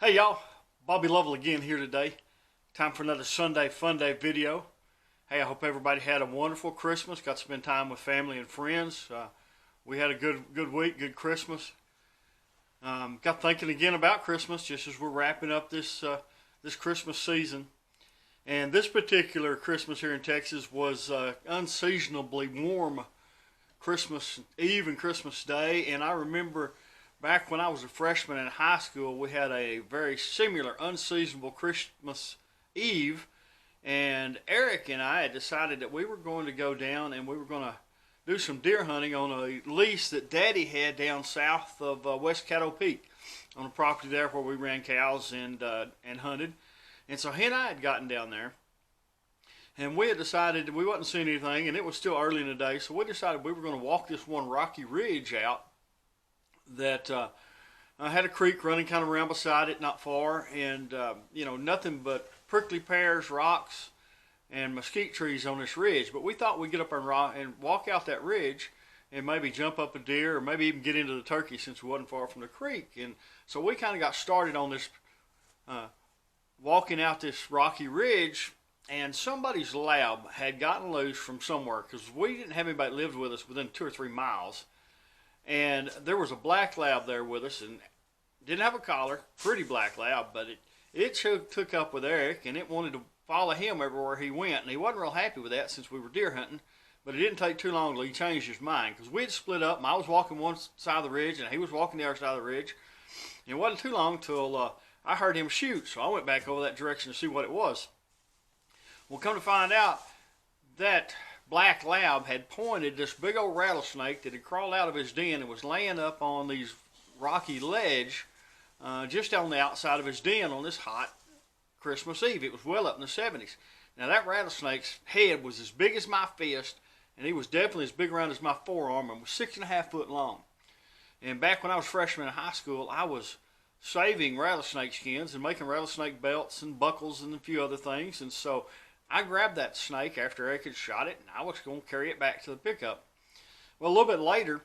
Hey y'all, Bobby Lovell again here today. Time for another Sunday Fun Day video. Hey, I hope everybody had a wonderful Christmas. Got to spend time with family and friends. We had a good week, good Christmas. Got thinking again about Christmas just as we're wrapping up this Christmas season. And this particular Christmas here in Texas was unseasonably warm Christmas Eve and Christmas Day. And I remember back when I was a freshman in high school, we had a very similar unseasonable Christmas Eve, and Eric and I had decided that we were going to go down and we were going to do some deer hunting on a lease that Daddy had down south of West Caddo Peak, on a property there where we ran cows and hunted. And so he and I had gotten down there, and we had decided that we wasn't seeing anything, and it was still early in the day, so we decided we were going to walk this one rocky ridge out that had a creek running kind of around beside it, not far, and nothing but prickly pears, rocks, and mesquite trees on this ridge. But we thought we'd get up and walk out that ridge and maybe jump up a deer, or maybe even get into the turkey since we wasn't far from the creek. And so we kind of got started on this walking out this rocky ridge, and somebody's lab had gotten loose from somewhere, because we didn't have anybody that lived with us within 2 or 3 miles. And there was a black lab there with us, and didn't have a collar, pretty black lab, but it took up with Eric, and it wanted to follow him everywhere he went. And he wasn't real happy with that since we were deer hunting, but it didn't take too long till he changed his mind, because we had split up, and I was walking one side of the ridge, and he was walking the other side of the ridge. And it wasn't too long till I heard him shoot, so I went back over that direction to see what it was. Well, come to find out, that black lab had pointed this big old rattlesnake that had crawled out of his den and was laying up on these rocky ledge just on the outside of his den on this hot Christmas Eve. It was well up in the 70s. Now, that rattlesnake's head was as big as my fist, and he was definitely as big around as my forearm, and was 6.5 foot long. And back when I was a freshman in high school, I was saving rattlesnake skins and making rattlesnake belts and buckles and a few other things. And so I grabbed that snake after Eric had shot it, and I was going to carry it back to the pickup. Well, a little bit later,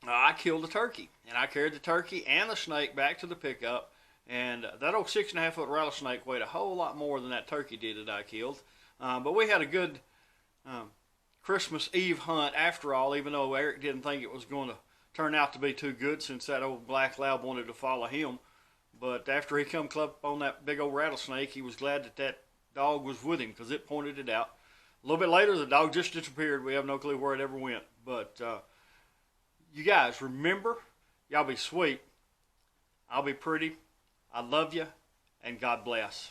I killed a turkey, and I carried the turkey and the snake back to the pickup. And that old 6.5 foot rattlesnake weighed a whole lot more than that turkey did that I killed. But we had a good Christmas Eve hunt after all, even though Eric didn't think it was going to turn out to be too good, since that old black lab wanted to follow him. But after he come up on that big old rattlesnake, he was glad that dog was with him, because it pointed it out. A little bit later, the dog just disappeared. We have no clue where it ever went. But you guys, remember, y'all be sweet, I'll be pretty, I love you, and God bless.